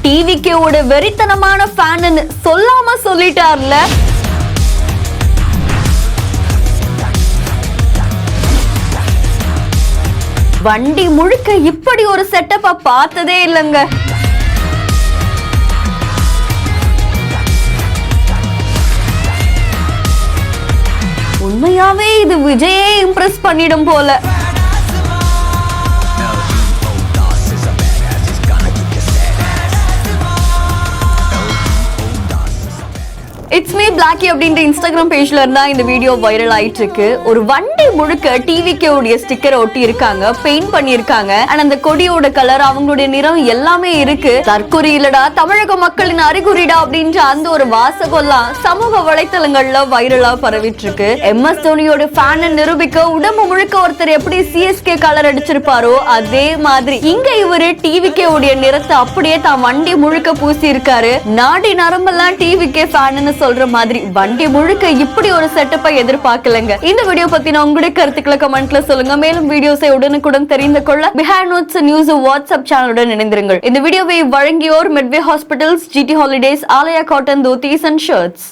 டிவிக்கோட வெறித்தனமான ஃபேன் சொல்லாம சொல்லிட்டார்ல. வண்டி முழுக்க இப்படி ஒரு செட்டப்ப பார்த்ததே இல்லங்க. உண்மையாவே இது விஜயே இம்ப்ரெஸ் பண்ணிடும் போல. இட்ஸ் மீ பிளாக்கி அப்படின்ற இன்ஸ்டாகிராம் பேஜ்ல இருந்தா இந்த வீடியோ வைரல் ஆயிட்டு இருக்கு. ஒரு வண்டி முழுக்க டிவிக்கே உடைய ஸ்டிக்கர் ஒட்டி இருக்காங்க, பெயிண்ட் பண்ணிருக்காங்க. அண்ட் அந்த கொடியோட கலர், அவங்களுடைய நிறம் எல்லாமே இருக்கு. தற்கொலை இல்லடா தமிழக மக்களின் அறிகுறிடா அப்படின்ற அந்த ஒரு வாசகம்லாம் சமூக வலைத்தளங்கள்ல வைரலா பரவிட்டு இருக்கு. MS தோனியோட ஃபேன் நிரூபிக்க உடம்பு முழுக்க ஒருத்தர் எப்படி CSK கலர் அடிச்சிருப்பாரோ அதே மாதிரி இங்க இவரு டிவிக்கே உடைய நிறத்தை அப்படியே தான் வண்டி முழுக்க பூசி இருக்காரு. நாடி நரம்பெல்லாம் டிவிக்கே ஃபேன் சொல்ற மாதிரி வண்டி முழுக்க இப்படி ஒரு செட்டப்பை எதிர்பார்க்கலங்க. இந்த வீடியோ பத்தின உங்களுடைய கருத்துக்களை கமெண்ட்ல சொல்லுங்க. மேலும் வீடியோஸை உடனுக்குடன் தெரிந்து கொள்ள பிஹைண்ட் நோட்ஸ் நியூஸ் வாட்ஸ்அப் சேனலுடன் இணைந்திருங்கள். இந்த வீடியோவை வழங்கியோர் Medway hospitals, GT holidays, Aalaya cotton dhotis and shirts.